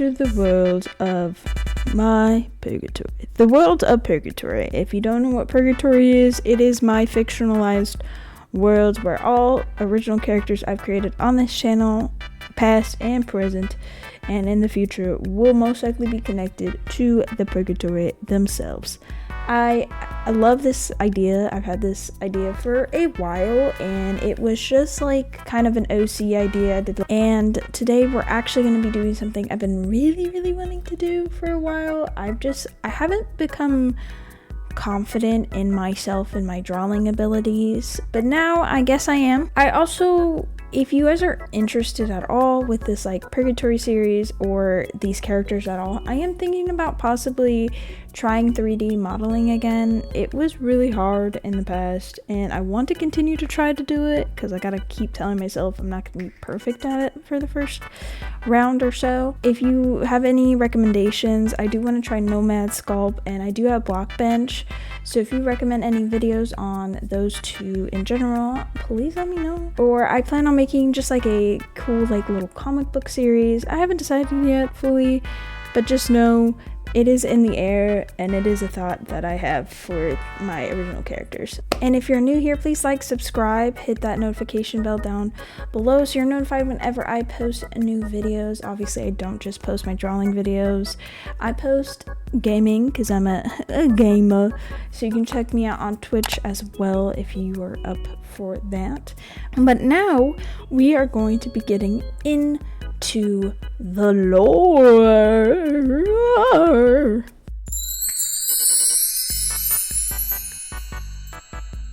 enter the world of my purgatory. The world of purgatory. If you don't know what purgatory is, it is my fictionalized world where all original characters I've created on this channel, past and present, and in the future, will most likely be connected to the purgatory themselves. I love this idea. I've had this idea for a while, and it was just like kind of an OC idea. And today we're actually going to be doing something I've been really wanting to do for a while. I haven't become confident in myself and my drawing abilities, but now I guess I am. I also, if you guys are interested at all with this like purgatory series or these characters at all, I am thinking about possibly trying 3D modeling again. It was really hard in the past, and I want to continue to try to do it because I gotta keep telling myself I'm not gonna be perfect at it for the first round or so. If you have any recommendations, I do want to try Nomad Sculpt, and I do have Blockbench, so if you recommend any videos on those two in general, please let me know. Or I plan on making just like a cool like little comic book series. I haven't decided yet fully, but just know it is in the air, and it is a thought that I have for my original characters. And if you're new here, please like, subscribe, hit that notification bell down below so you're notified whenever I post new videos. Obviously, I don't just post my drawing videos. I post gaming because I'm a gamer. So you can check me out on Twitch as well if you are up for that. But now we are going to be getting into the lore.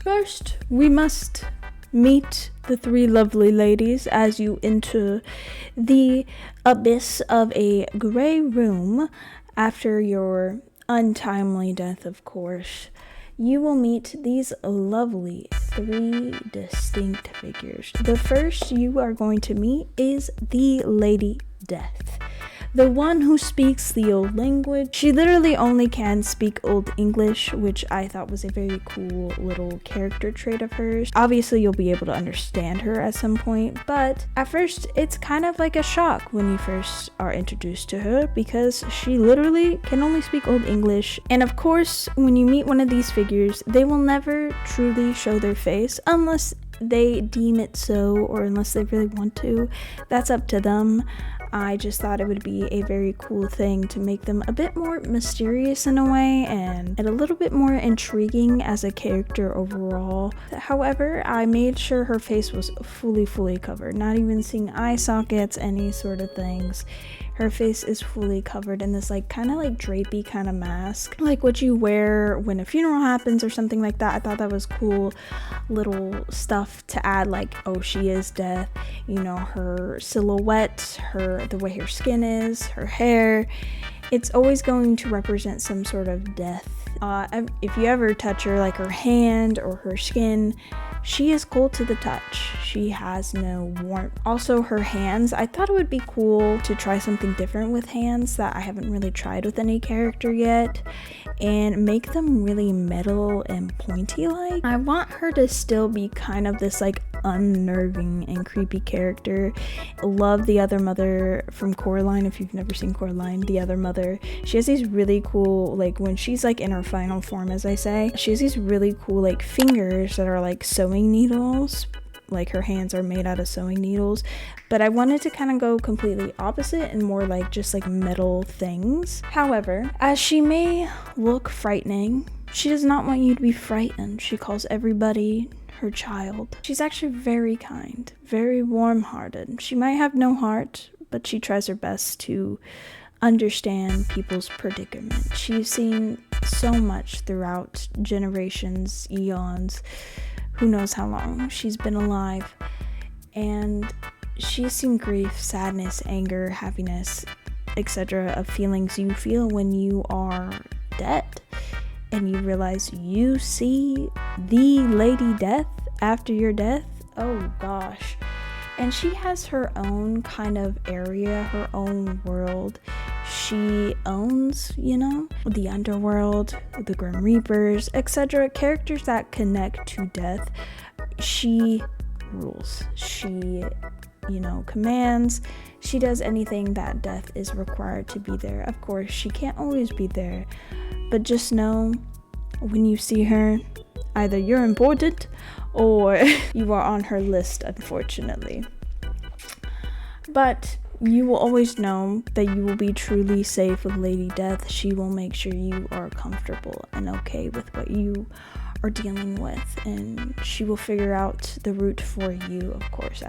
First, we must meet the three lovely ladies as you enter the abyss of a gray room after your untimely death, of course. You will meet these lovely three distinct figures. The first you are going to meet is the Lady Death, the one who speaks the old language. She literally only can speak Old English, which I thought was a very cool little character trait of hers. Obviously, you'll be able to understand her at some point, but at first, it's kind of like a shock when you first are introduced to her because she literally can only speak Old English. And of course, when you meet one of these figures, they will never truly show their face unless they deem it so, or unless they really want to. That's up to them. I just thought it would be a very cool thing to make them a bit more mysterious in a way, and a little bit more intriguing as a character overall. However, I made sure her face was fully covered, not even seeing eye sockets, any sort of things. Her face is fully covered in this like kind of like drapey kind of mask, like what you wear when a funeral happens or something like that. I thought that was cool little stuff to add, like, oh, she is death, you know, her silhouette, the way her skin is, her hair. It's always going to represent some sort of death. If you ever touch her, like her hand or her skin, she is cold to the touch. She has no warmth. Also, her hands, I thought it would be cool to try something different with hands that I haven't really tried with any character yet, and make them really metal and pointy like. I want her to still be kind of this like unnerving and creepy character. Love the other mother from Coraline. If you've never seen Coraline, the other mother, she has these really cool, like when she's like in her final form, as I say, she has these really cool like fingers that are like sewing needles. Like her hands are made out of sewing needles, but I wanted to kind of go completely opposite and more like just like metal things. However, as she may look frightening, she does not want you to be frightened. She calls everybody her child. She's actually very kind, very warm-hearted. She might have no heart, but she tries her best to understand people's predicament. She's seen so much throughout generations, eons, who knows how long she's been alive, and she's seen grief, sadness, anger, happiness, etc. of feelings you feel when you are dead, and you realize you see the Lady Death after your death. Oh gosh. And she has her own kind of area, her own world. She owns, you know, the underworld, the Grim Reapers, etc. Characters that connect to death. She rules. She commands. She does anything that Death is required to be there. Of course, she can't always be there, but just know when you see her, either you're important or you are on her list, unfortunately. But you will always know that you will be truly safe with Lady Death. She will make sure you are comfortable and okay with what you are dealing with, and she will figure out the route for you, of course.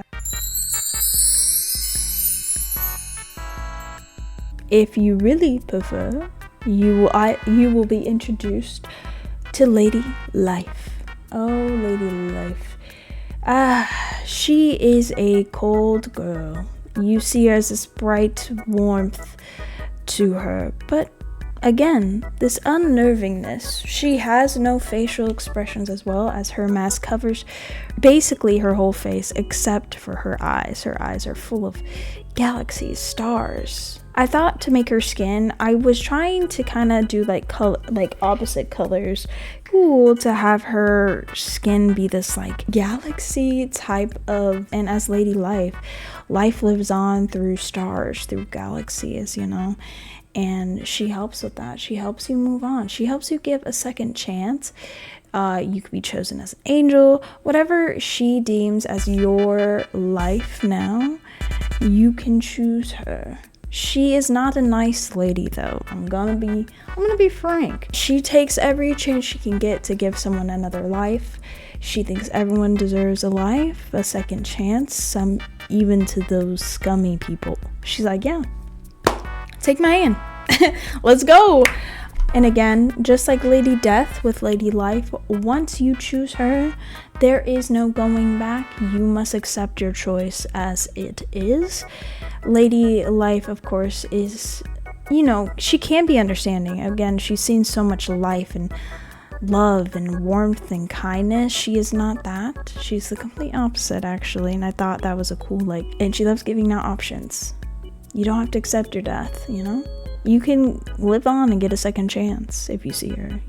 If you really prefer, you will be introduced to Lady Life. Oh, Lady Life. She is a cold girl. You see her as this bright warmth to her, but again, this unnervingness. She has no facial expressions, as well as her mask covers basically her whole face except for her eyes. Her eyes are full of galaxies, stars. I thought to make her skin, I was trying to kind of do like opposite colors. Cool to have her skin be this like galaxy type of, and as Lady Life lives on through stars, through galaxies, and she helps with that. She helps you move on. She helps you give a second chance. You could be chosen as an angel, whatever she deems as your life now, you can choose her. She is not a nice lady, though. I'm gonna be frank. She takes every chance she can get to give someone another life. She thinks everyone deserves a life, a second chance, some even to those scummy people. She's like, yeah, take my hand. Let's go. And again, just like Lady Death with Lady Life, once you choose her, there is no going back. You must accept your choice as it is. Lady Life, of course, is, she can be understanding. Again, she's seen so much life and love and warmth and kindness. She is not that. She's the complete opposite, actually, and I thought that was a cool, and she loves giving out options. You don't have to accept your death, You can live on and get a second chance if you see her,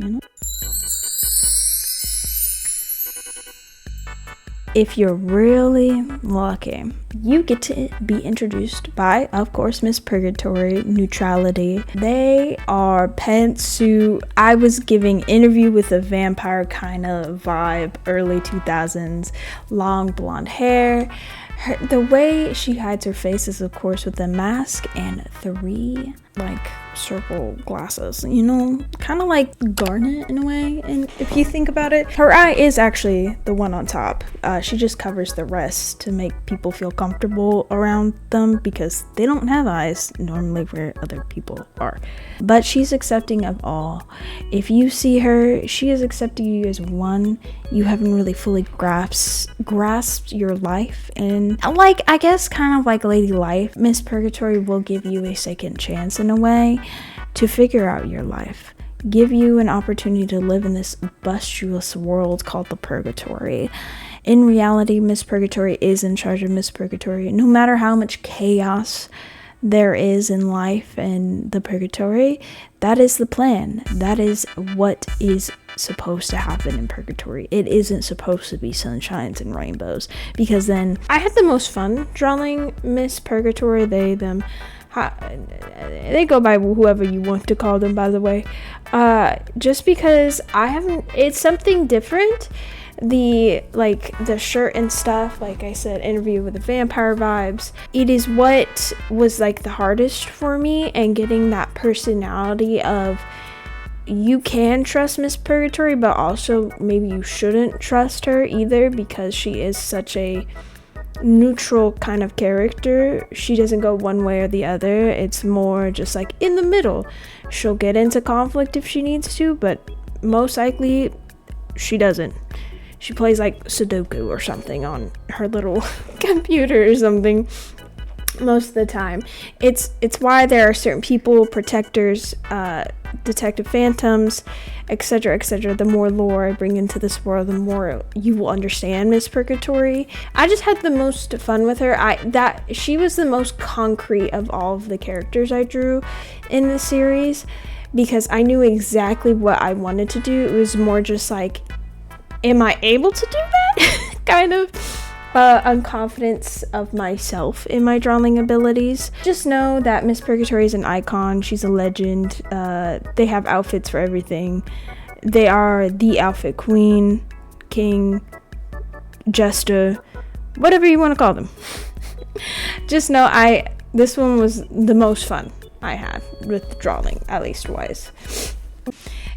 If you're really lucky, you get to be introduced by, of course, Miss Purgatory, Neutrality. They are pantsuit. I was giving Interview with a Vampire kind of vibe, early 2000s, long blonde hair. The way she hides her face is, of course, with a mask and 3 circle glasses, kind of like Garnet in a way. And if you think about it, her eye is actually the one on top. She just covers the rest to make people feel comfortable around them, because they don't have eyes normally where other people are. But she's accepting of all. If you see her, she is accepting you as one. You haven't really fully grasped your life, and I guess kind of like Lady Life, Miss Purgatory will give you a second chance in a way to figure out your life, give you an opportunity to live in this bustuous world called the Purgatory. In reality, Miss Purgatory is in charge of Miss Purgatory. No matter how much chaos there is in life and the Purgatory, that is the plan. That is what is supposed to happen in Purgatory. It isn't supposed to be sunshines and rainbows, because then I had the most fun drawing Miss Purgatory. They go by whoever you want to call them, by the way, just because it's something different. The shirt and stuff, like I said, Interview with a Vampire vibes. It is what was the hardest for me, and getting that personality of, you can trust Miss Purgatory, but also maybe you shouldn't trust her either, because she is such a neutral kind of character. She doesn't go one way or the other. It's more just in the middle. She'll get into conflict if she needs to, but most likely she doesn't. She plays Sudoku or something on her little computer or something most of the time. It's why there are certain people, protectors, detective phantoms, etc., etc. The more lore I bring into this world, the more you will understand Miss Purgatory. I just had the most fun with her. She was the most concrete of all of the characters I drew in the series, because I knew exactly what I wanted to do. It was more just am I able to do that? kind of. unconfidence of myself in my drawing abilities. Just know that Miss Purgatory is an icon. She's a legend. They have outfits for everything. They are the outfit queen, king, jester, whatever you want to call them. Just know this one was the most fun I had with drawing, at least wise.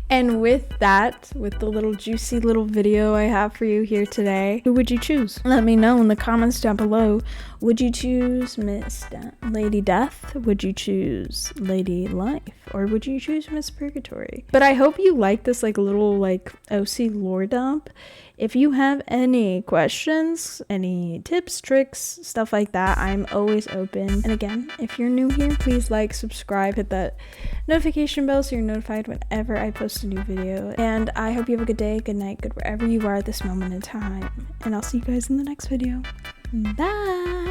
And with that, with the little juicy little video I have for you here today, who would you choose? Let me know in the comments down below. Would you choose Lady Death? Would you choose Lady Life? Or would you choose Miss Purgatory? But I hope you like this little OC lore dump. If you have any questions, any tips, tricks, stuff like that, I'm always open. And again, if you're new here, please like, subscribe, hit that notification bell so you're notified whenever I post a new video. And I hope you have a good day, good night, good wherever you are at this moment in time. And I'll see you guys in the next video. Bye!